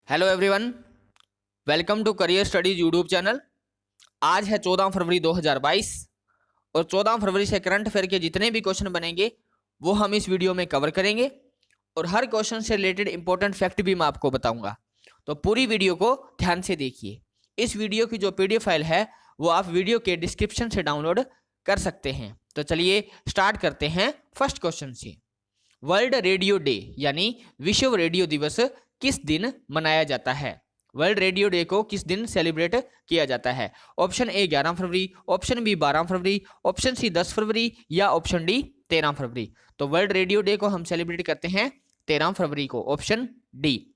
Hello everyone, welcome to career studies YouTube channel. आज है 14 फरवरी 2022 और 14 फरवरी से करंट अफेयर के जितने भी क्वेश्चन बनेंगे वो हम इस वीडियो में कवर करेंगे और हर क्वेश्चन से रिलेटेड इंपॉर्टेंट फैक्ट भी मैं आपको बताऊंगा। तो पूरी वीडियो को ध्यान से देखिए। इस वीडियो की जो पीडीएफ फाइल है वो आप वीडियो के डिस्क्रिप्शन से डाउनलोड कर सकते हैं। तो चलिए स्टार्ट करते हैं फर्स्ट क्वेश्चन से। वर्ल्ड रेडियो डे यानी विश्व रेडियो दिवस किस दिन मनाया जाता है? वर्ल्ड रेडियो डे को किस दिन सेलिब्रेट किया जाता है? ऑप्शन ए 11 फरवरी, ऑप्शन बी 12 फरवरी, ऑप्शन सी 10 फरवरी या ऑप्शन डी 13 फरवरी। तो वर्ल्ड रेडियो डे को हम सेलिब्रेट करते हैं 13 फरवरी को, ऑप्शन डी।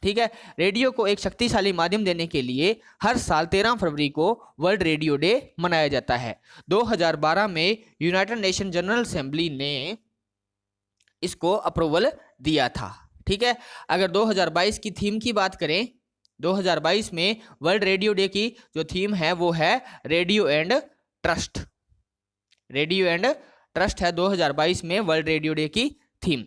ठीक है, रेडियो को एक शक्तिशाली माध्यम देने के लिए हर साल 13 फरवरी को वर्ल्ड रेडियो डे मनाया जाता है। 2012 में यूनाइटेड नेशन जनरल असेंबली ने इसको अप्रूवल दिया था। ठीक है, अगर 2022 की थीम की बात करें, 2022 में वर्ल्ड रेडियो डे की जो थीम है वो है radio and trust. Radio and trust है 2022 में वर्ल्ड रेडियो डे की थीम।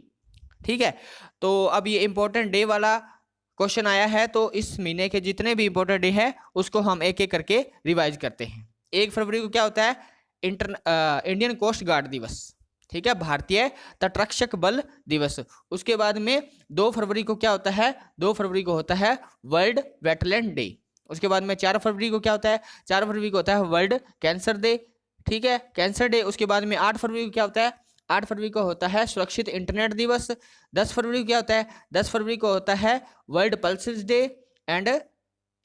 ठीक है, तो अब ये इंपॉर्टेंट डे वाला क्वेश्चन आया है, तो इस महीने के जितने भी इंपॉर्टेंट डे है उसको हम एक एक करके रिवाइज करते हैं। 1 फरवरी को क्या होता है? इंडियन कोस्ट गार्ड दिवस। ठीक है, भारतीय तटरक्षक बल दिवस। उसके बाद में 2 फरवरी को क्या होता है? 2 फरवरी को होता है वर्ल्ड वेटलैंड डे। उसके बाद में 4 फरवरी को क्या होता है? 4 फरवरी को होता है वर्ल्ड कैंसर डे। ठीक है, कैंसर डे। उसके बाद में 8 फरवरी को क्या होता है? 8 फरवरी को होता है सुरक्षित इंटरनेट दिवस। 10 फरवरी को क्या होता है? 10 फरवरी को होता है वर्ल्ड पल्सेस डे। एंड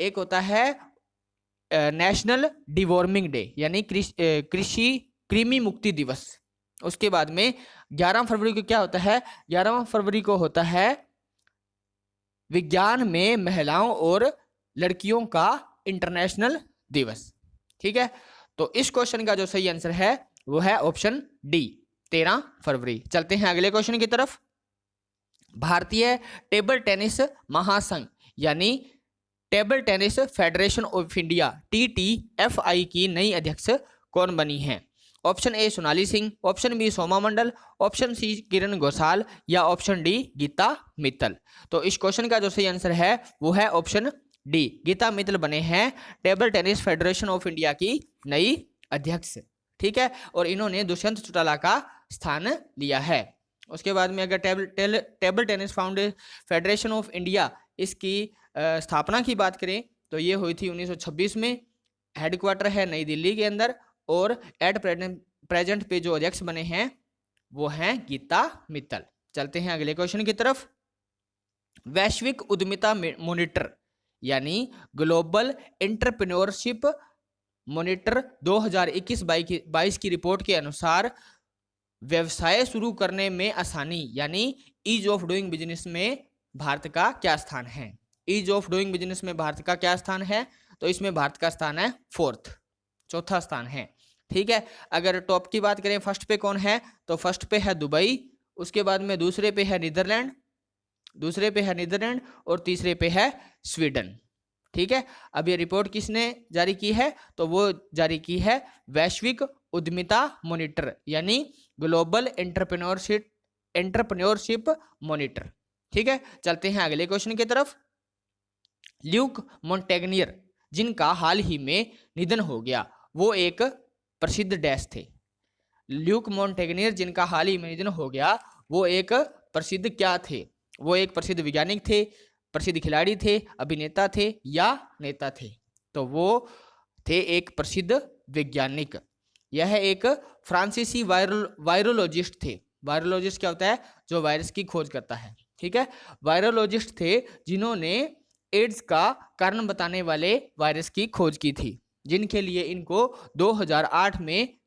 एक होता है नेशनल डिवॉर्मिंग डे यानी कृषि कृमि मुक्ति दिवस। उसके बाद में 11 फरवरी को क्या होता है? 11 फरवरी को होता है विज्ञान में महिलाओं और लड़कियों का इंटरनेशनल दिवस। ठीक है, तो इस क्वेश्चन का जो सही आंसर है वो है ऑप्शन डी, 13 फरवरी। चलते हैं अगले क्वेश्चन की तरफ। भारतीय टेबल टेनिस महासंघ यानी table tennis federation of India TTFI की नई अध्यक्ष कौन बनी है? Option A Sonali Singh, option B Soma Mandal, option C Kiran Ghoshal या ऑप्शन डी गीता मित्तल। तो इस क्वेश्चन का जो सही आंसर है वो है ऑप्शन डी, गीता मित्तल बने हैं table tennis federation of India की नई अध्यक्ष। ठीक है, और इन्होंने दुष्यंत चौटाला का स्थान लिया है। उसके बाद में अगर table tennis federation of India इसकी स्थापना की बात करें तो ये हुई थी 1926 में। हेडक्वार्टर है नई दिल्ली के अंदर और एट प्रेजेंट पे जो अध्यक्ष बने हैं वो हैं गीता मित्तल। चलते हैं अगले क्वेश्चन की तरफ। वैश्विक उद्यमिता मॉनिटर यानी ग्लोबल एंटरप्रेन्योरशिप मॉनिटर 2021-22 की रिपोर्ट के अनुसार व्यवसाय शुरू करने में आसानी यानी ईज ऑफ डूइंग बिजनेस में भारत का क्या स्थान है? ईज ऑफ डूइंग बिजनेस में भारत का क्या स्थान है? तो इसमें भारत का स्थान है 4th, चौथा स्थान है। ठीक है, अगर टॉप की बात करें फर्स्ट पे कौन है तो फर्स्ट पे है दुबई, उसके बाद में दूसरे पे है नीदरलैंड और तीसरे पे है स्वीडन। ठीक है, अब ये रिपोर्ट किसने जारी की है? तो वो जारी की है वैश्विक उद्यमिता मॉनिटर यानी ग्लोबल एंटरप्रेन्योरशिप मॉनिटर। ठीक है, चलते हैं अगले क्वेश्चन की तरफ। ल्यूक मॉन्टेग्नियर जिनका हाल ही में निधन हो गया वो एक प्रसिद्ध डैश थे। ल्यूक मॉन्टेग्नियर जिनका हाल ही में निधन हो गया वो एक प्रसिद्ध क्या थे? वो एक प्रसिद्ध वैज्ञानिक थे, प्रसिद्ध खिलाड़ी थे, अभिनेता थे या नेता थे? तो वो थे एक प्रसिद्ध वैज्ञानिक। यह एक फ्रांसीसी वायरोलॉजिस्ट थे। वायरोलॉजिस्ट क्या होता है? जो वायरस की खोज करता है। ठीक है, वायरोलॉजिस्ट थे जिन्होंने एड्स का कारण बताने वाले वायरस की खोज की थी, जिनके लिए इनको 2008 में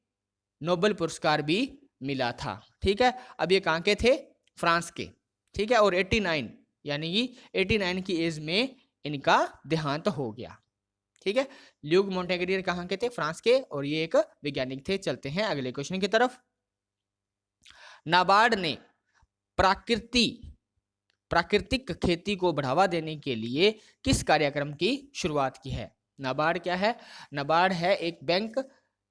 नोबेल पुरस्कार भी मिला था। ठीक है, अब ये कहाँ के थे? फ्रांस के। ठीक है, और 89 यानी कि 89 की एज में इनका देहांत हो गया। ठीक है, ल्यूक मॉन्टेग्नियर कहाँ के थे? फ्रांस के, और ये एक वैज्ञानिक थे। चलते हैं अगले क्वेश्चन की तरफ। नाबार्ड ने प्राकृतिक खेती को बढ़ावा देने के लिए किस कार्यक्रम की शुरुआत की है? नाबार्ड क्या है? नाबार्ड है एक बैंक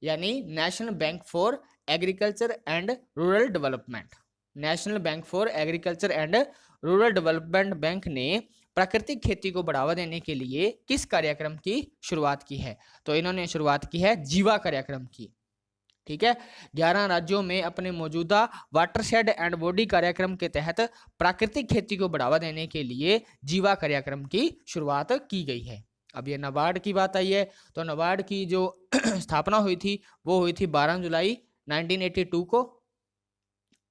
यानी national bank for agriculture and rural development. National bank for agriculture and rural development bank ने प्राकृतिक खेती को बढ़ावा देने के लिए किस कार्यक्रम की शुरुआत की है? तो इन्होंने शुरुआत की है जीवा कार्यक्रम की। ठीक है, 11 राज्यों में अपने मौजूदा वाटरशेड एंड बॉडी कार्यक्रम के तहत प्राकृतिक खेती को बढ़ावा देने के लिए जीवा कार्यक्रम की शुरुआत की गई है। अब ये नाबार्ड की बात आई है, तो नाबार्ड की जो स्थापना हुई थी वो हुई थी 12 जुलाई 1982 को,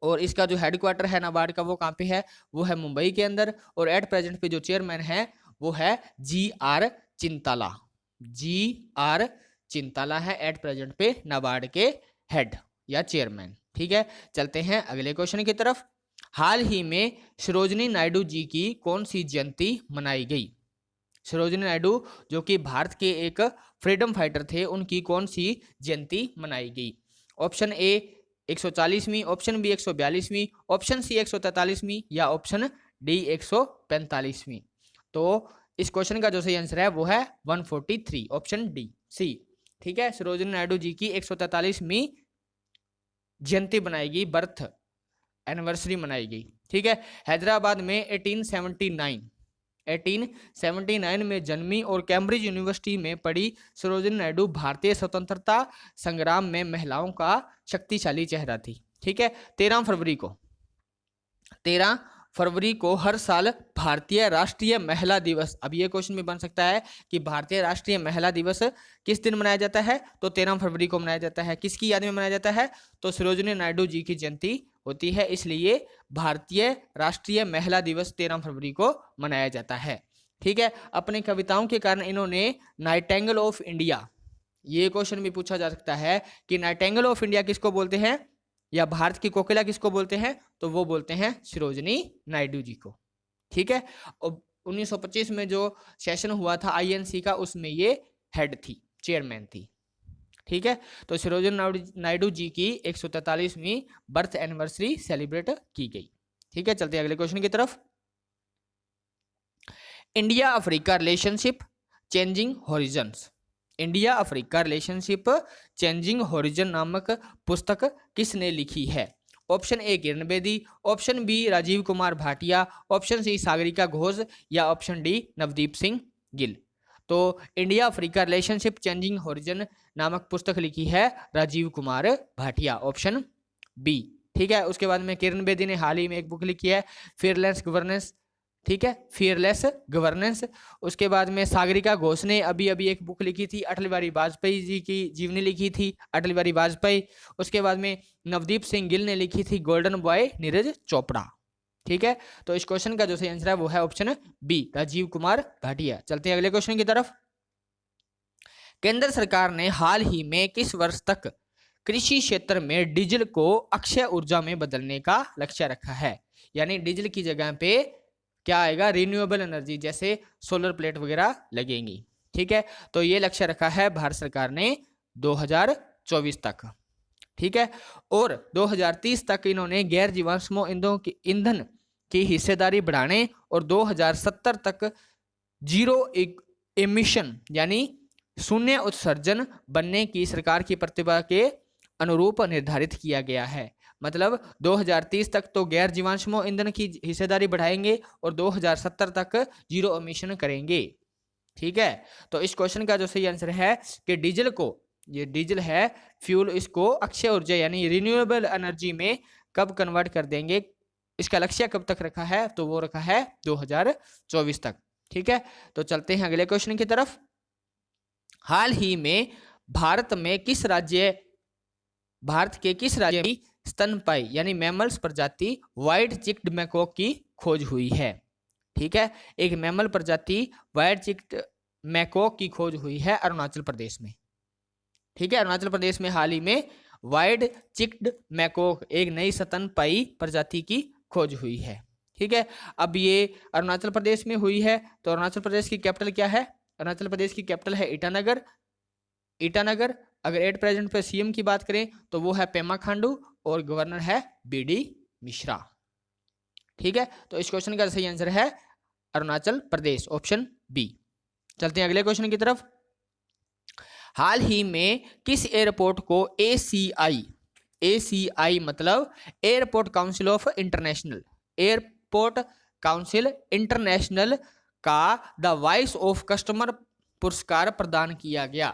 और इसका जो हेडक्वार्टर है नाबार्ड का वो कहाँ पे है? वो है मुंबई के अंदर, और एट प्रेजेंट पे जो चेयरमैन है वो है GR चिंताला। GR चिंताला है एट प्रेजेंट पे नाबार्ड के हेड या चेयरमैन। ठीक है, चलते हैं अगले क्वेश्चन की तरफ। हाल ही में सरोजिनी नायडू जी की कौन सी जयंती मनाई गई? सरोजिनी नायडू जो कि भारत के एक फ्रीडम फाइटर थे, उनकी कौन सी जयंती मनाई गई? ऑप्शन ए 140वीं, ऑप्शन बी 142वीं, ऑप्शन सी 143वीं या ऑप्शन डी 145वीं। तो इस क्वेश्चन का जो सही आंसर है वो है 143, ऑप्शन डी सी। ठीक है, सरोजिनी नायडू जी की 143वीं जयंती बनाई गई, बर्थ एनिवर्सरी मनाई गई। ठीक है, हैदराबाद में 1879 में जन्मी और कैम्ब्रिज यूनिवर्सिटी में पढ़ी सरोजिनी नायडू भारतीय स्वतंत्रता संग्राम में महिलाओं का शक्तिशाली चेहरा थी। ठीक है, 13 फरवरी को हर साल भारतीय राष्ट्रीय महिला दिवस, अब ये क्वेश्चन भी बन सकता है कि भारतीय राष्ट्रीय महिला दिवस किस दिन मनाया जाता है? तो 13 फरवरी को मनाया जाता है। किसकी याद में मनाया जाता है? तो सरोजिनी नायडू जी की जयंती होती है, इसलिए भारतीय राष्ट्रीय महिला दिवस 13 फरवरी को मनाया जाता है। ठीक है, अपने कविताओं के कारण इन्होंने नाइटेंगल ऑफ इंडिया, ये क्वेश्चन भी पूछा जा सकता है कि नाइटेंगल ऑफ इंडिया किसको बोलते हैं या भारत की कोकिला किसको बोलते हैं? तो वो बोलते हैं सरोजिनी नायडू जी को। ठीक है, और 1925 में जो सेशन हुआ था INC का, उसमें ये हेड थी, चेयरमैन थी। ठीक है, तो सरोजिनी नायडू जी की 143वीं बर्थ एनिवर्सरी सेलिब्रेट की गई। ठीक है, चलते हैं अगले क्वेश्चन की तरफ। India Africa relationship changing horizons, India Africa relationship changing horizon नामक पुस्तक किसने लिखी है? Option A Kiran Bedi, option B Rajiv Kumar Bhatia, option C Sagarika Ghosh या ऑप्शन डी नवदीप सिंह गिल। तो India Africa relationship changing horizon नामक पुस्तक लिखी है राजीव कुमार भाटिया, ऑप्शन बी। ठीक है, उसके बाद में किरण बेदी ने हाल ही में एक बुक लिखी है फियरलेस गवर्नेंस। ठीक है, फियरलेस गवर्नेंस। उसके बाद में सागरिका घोष ने अभी एक बुक लिखी थी, अटल बिहारी वाजपेयी जी की जीवनी लिखी थी, अटल बिहारी वाजपेयी। उसके बाद में नवदीप सिंह गिल ने लिखी थी गोल्डन बॉय नीरज चोपड़ा। ठीक है, तो इस क्वेश्चन का जो सही आंसर है वो है ऑप्शन बी राजीव कुमार भाटिया। चलते हैं अगले क्वेश्चन की तरफ। केंद्र सरकार ने हाल ही में किस वर्ष तक कृषि क्षेत्र में डीजल को अक्षय ऊर्जा में बदलने का लक्ष्य रखा है? यानी डीजल की जगह पे क्या आएगा? रिन्यूएबल एनर्जी, जैसे सोलर प्लेट वगैरह लगेंगी। ठीक है, तो ये लक्ष्य रखा है भारत सरकार ने 2024 तक। ठीक है, और 2030 तक इन्होंने गैर जीवाश्म ईंधन की हिस्सेदारी बढ़ाने और 2070 तक जीरो एमिशन यानी शून्य उत्सर्जन बनने की सरकार की प्रतिभा के अनुरूप निर्धारित किया गया है। मतलब 2030 तक तो गैर जीवाश्म ईंधन की हिस्सेदारी बढ़ाएंगे और 2070 तक जीरो एमिशन करेंगे। ठीक है, तो इस क्वेश्चन का जो सही आंसर है कि डीजल को, ये डीजल है फ्यूल, इसको अक्षय ऊर्जा यानी रिन्यूएबल एनर्जी में कब कन्वर्ट कर देंगे, इसका लक्ष्य कब तक रखा है? तो वो रखा है 2024 तक। ठीक है, तो चलते हैं अगले क्वेश्चन की तरफ। हाल ही में भारत के किस राज्य में स्तनपायी यानी मैमल्स प्रजाति व्हाइट चिक्ड मैकॉक की खोज हुई है? ठीक है, एक मैमल प्रजाति व्हाइट चिक्ड मैकॉक की खोज हुई है अरुणाचल प्रदेश में। ठीक है, अरुणाचल प्रदेश में हाल ही में व्हाइट चिक्ड मैकॉक एक नई स्तनपायी प्रजाति की खोज हुई है। ठीक है, अब ये अरुणाचल प्रदेश में हुई है, तो अरुणाचल प्रदेश की कैपिटल क्या है? अरुणाचल प्रदेश की कैपिटल है ईटानगर। अगर एट प्रेजेंट पे CM की बात करें तो वो है पेमा खांडू और गवर्नर है BD मिश्रा। ठीक है, तो इस क्वेश्चन का सही आंसर है अरुणाचल प्रदेश, ऑप्शन बी। चलते हैं अगले क्वेश्चन की तरफ। हाल ही में किस एयरपोर्ट को ACI मतलब एयरपोर्ट काउंसिल ऑफ इंटरनेशनल का द वॉइस ऑफ कस्टमर पुरस्कार प्रदान किया गया।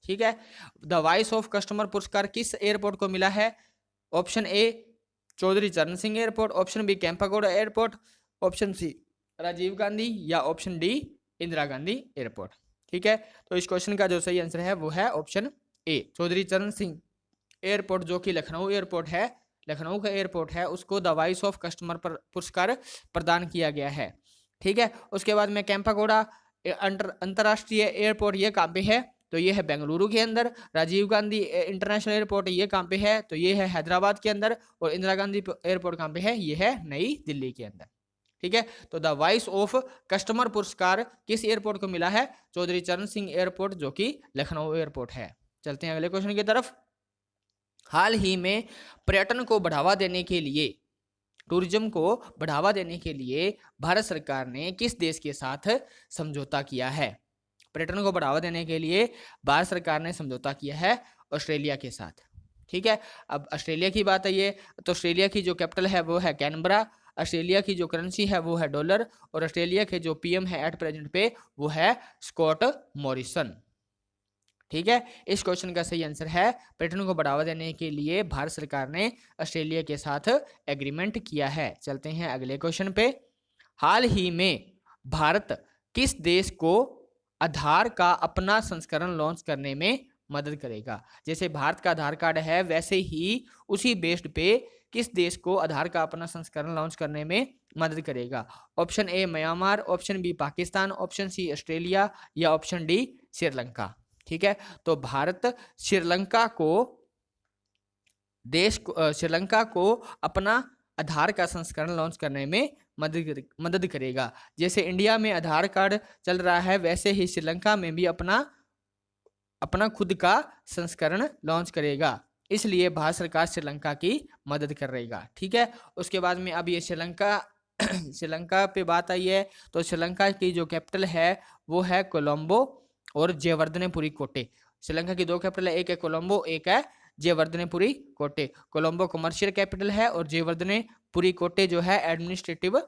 ठीक है, द वॉइस ऑफ कस्टमर पुरस्कार किस एयरपोर्ट को मिला है? Option A Chaudhary Charan Singh airport, option B Kempegowda airport, option C Rajiv Gandhi या option D Indira Gandhi airport. ठीक है, तो इस क्वेश्चन का जो सही आंसर है वो है option A Chaudhary Charan Singh airport, जो कि लखनऊ एयरपोर्ट है, लखनऊ का एयरपोर्ट है, उसको द वॉइस ऑफ कस्टमर पुरस्कार प्रदान किया गया है। ठीक है, उसके बाद में केम्पागौड़ा अंतर्राष्ट्रीय एयरपोर्ट ये कहाँ पे है? तो ये है बेंगलुरु के अंदर। राजीव गांधी इंटरनेशनल एयरपोर्ट ये कहाँ पे है? तो ये है हैदराबाद के अंदर। और इंदिरा गांधी एयरपोर्ट कहाँ पे है? ये है नई दिल्ली के अंदर। ठीक है, तो द वॉइस ऑफ कस्टमर पुरस्कार किस एयरपोर्ट को मिला है? चौधरी चरण सिंह एयरपोर्ट, जो कि लखनऊ एयरपोर्ट है। चलते हैं अगले क्वेश्चन की तरफ। हाल ही में पर्यटन को बढ़ावा देने के लिए, टूरिज्म को बढ़ावा देने के लिए भारत सरकार ने किस देश के साथ समझौता किया है? पर्यटन को बढ़ावा देने के लिए भारत सरकार ने समझौता किया है ऑस्ट्रेलिया के साथ। ठीक है, अब ऑस्ट्रेलिया की बात आई है तो ऑस्ट्रेलिया की जो कैपिटल है वो है कैनबरा, ऑस्ट्रेलिया की जो करेंसी है वो है डॉलर, और ऑस्ट्रेलिया के जो पीएम है एट प्रेजेंट पे वो है स्कॉट मॉरिसन। ठीक है, इस क्वेश्चन का सही आंसर है पर्यटन को बढ़ावा देने के लिए भारत सरकार ने ऑस्ट्रेलिया के साथ एग्रीमेंट किया है। चलते हैं अगले क्वेश्चन पे। हाल ही में भारत किस देश को आधार का अपना संस्करण लॉन्च करने में मदद करेगा? जैसे भारत का आधार कार्ड है वैसे ही उसी बेस्ड पे किस देश को आधार का अपना संस्करण लॉन्च करने में मदद करेगा? Option A Myanmar, option B Pakistan, option C Australia या ऑप्शन डी श्रीलंका। ठीक है, तो भारत श्रीलंका को अपना आधार का संस्करण लॉन्च करने में मदद करेगा। जैसे इंडिया में आधार कार्ड चल रहा है वैसे ही श्रीलंका में भी अपना खुद का संस्करण लॉन्च करेगा, इसलिए भारत सरकार श्रीलंका की मदद करेगा। ठीक है, उसके बाद में अब ये श्रीलंका पे बात आई है तो श्रीलंका की जो कैपिटल है वो है कोलंबो और जयवर्धनेपुरी कोटे। श्रीलंका की दो कैपिटल है, एक है कोलंबो, एक है जयवर्धनेपुरी कोटे। कोलंबो कमर्शियल कैपिटल है और जयवर्धनेपुरी कोटे जो है एडमिनिस्ट्रेटिव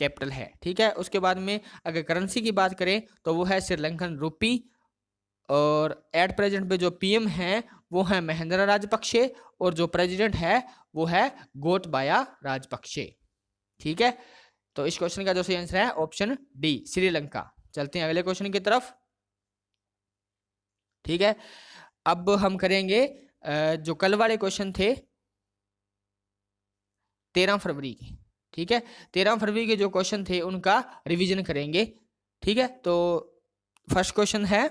कैपिटल है। ठीक है, उसके बाद में अगर करेंसी की बात करें तो वो है श्रीलंकन रूपी, और एट प्रेजेंट पे जो पीएम है वो है महेंद्र राजपक्षे, और जो प्रेसिडेंट है वो है गोटबाया राजपक्षे। ठीक है, तो इस क्वेश्चन का जो सही आंसर है ऑप्शन डी श्रीलंका। चलते हैं अगले क्वेश्चन की तरफ। ठीक है, अब हम करेंगे जो कल वाले क्वेश्चन थे 13 फरवरी के। ठीक है, 13 फरवरी के जो क्वेश्चन थे उनका रिवीजन करेंगे। ठीक है, तो फर्स्ट क्वेश्चन है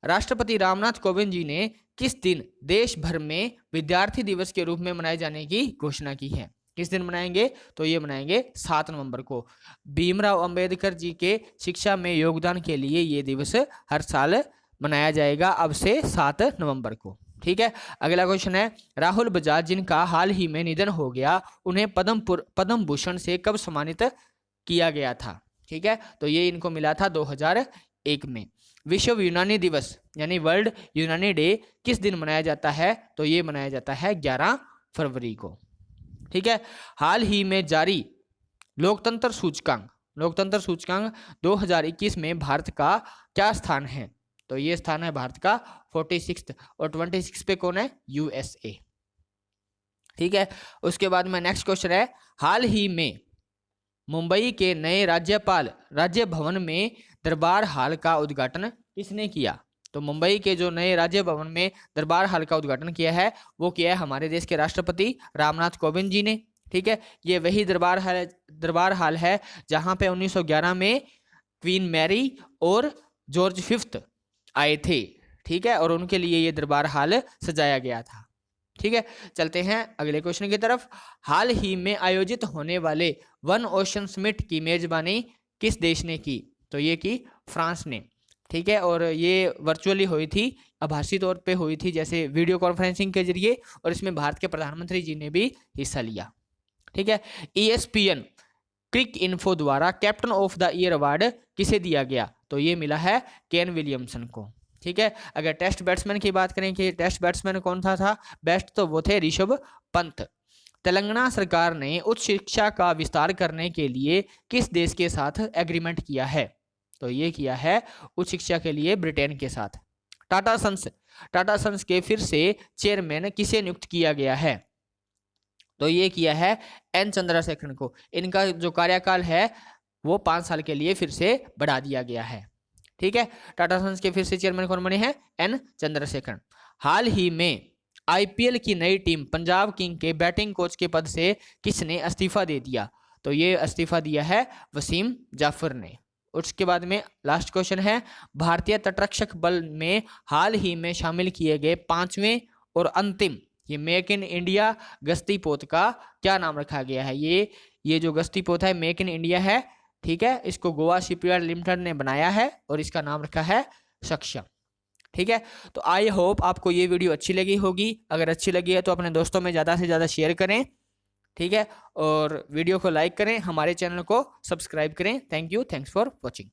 राष्ट्रपति रामनाथ कोविंद जी ने किस दिन देश भर में विद्यार्थी दिवस के रूप में मनाए जाने की घोषणा की है? किस दिन मनाएंगे? तो ये मनाएंगे 7 नवंबर को। भीमराव अंबेडकर जी के शिक्षा में योगदान के लिए ये दिवस हर साल मनाया जाएगा अब से 7 नवंबर को। ठीक है, अगला क्वेश्चन है राहुल बजाज जिनका हाल ही में निधन हो गया उन्हें पद्म भूषण से कब सम्मानित किया गया था? ठीक है, तो ये इनको मिला था 2001 में। विश्व यूनानी दिवस यानी वर्ल्ड यूनानी डे किस दिन मनाया जाता है? तो ये मनाया जाता है 11 फरवरी को। ठीक है, हाल ही में जारी लोकतंत्र सूचकांक 2021 में भारत का क्या स्थान है? तो ये स्थान है भारत का 46 और 26 पे कौन है? यूएसए। ठीक है, उसके बाद में नेक्स्ट क्वेश्चन है हाल ही में मुंबई के नए राज्य भवन में दरबार हाल का उद्घाटन किसने किया? तो मुंबई के जो नए राज्य भवन में दरबार हाल का उद्घाटन किया है वो किया है हमारे देश के राष्ट्रपति रामनाथ कोविंद जी ने। ठीक है, ये वही दरबार हाल है जहां पे 1911 में क्वीन मैरी और जॉर्ज फिफ्थ आए थे। ठीक है, और उनके लिए ये दरबार हाल सजाया गया था। ठीक है, चलते हैं अगले क्वेश्चन की तरफ। हाल ही में आयोजित होने वाले वन ओशन समिट की मेजबानी किस देश ने की? तो ये की फ्रांस ने। ठीक है, और ये वर्चुअली हुई थी, आभासी तौर पे हुई थी जैसे वीडियो कॉन्फ्रेंसिंग के जरिए, और इसमें भारत के प्रधानमंत्री जी ने भी हिस्सा लिया। ठीक है, ESPN क्रिक इन्फो द्वारा captain of the year award किसे दिया गया? तो ये मिला है केन विलियमसन को। ठीक है, अगर टेस्ट बैट्समैन की बात करें कि टेस्ट बैट्समैन कौन था बेस्ट, तो वो थे ऋषभ पंत। तेलंगाना सरकार ने उच्च शिक्षा का विस्तार करने के लिए किस देश के साथ एग्रीमेंट किया है? तो ये किया है उच्च शिक्षा के लिए ब्रिटेन के साथ। टाटा सन्स के फिर से चेयरमैन किसे नियुक्त किया गया है? तो ये किया है एन चंद्रशेखरन को। इनका जो कार्यकाल है वो 5 साल के लिए फिर से बढ़ा दिया गया है। ठीक है, टाटा सन्स के फिर से चेयरमैन कौन बने हैं? एन चंद्रशेखरन। हाल ही में आईपीएल की नई टीम पंजाब किंग के बैटिंग कोच के पद से किसने इस्तीफा दे दिया? तो ये इस्तीफा दिया है वसीम जाफर ने। उसके बाद में लास्ट क्वेश्चन है, भारतीय तटरक्षक बल में हाल ही में शामिल किए गए 5वें और अंतिम ये मेक इन इंडिया गश्ती पोत का क्या नाम रखा गया है? ये जो गश्ती पोत है मेक इन इंडिया है। ठीक है, इसको गोवा शिपयार्ड लिमिटेड ने बनाया है और इसका नाम रखा है सक्षम। ठीक है, तो आई होप आपको ये वीडियो अच्छी लगी होगी। अगर अच्छी लगी है तो अपने दोस्तों में ज़्यादा से ज़्यादा शेयर करें। ठीक है, और वीडियो को लाइक करें, हमारे चैनल को सब्सक्राइब करें। Thank you, thanks for watching.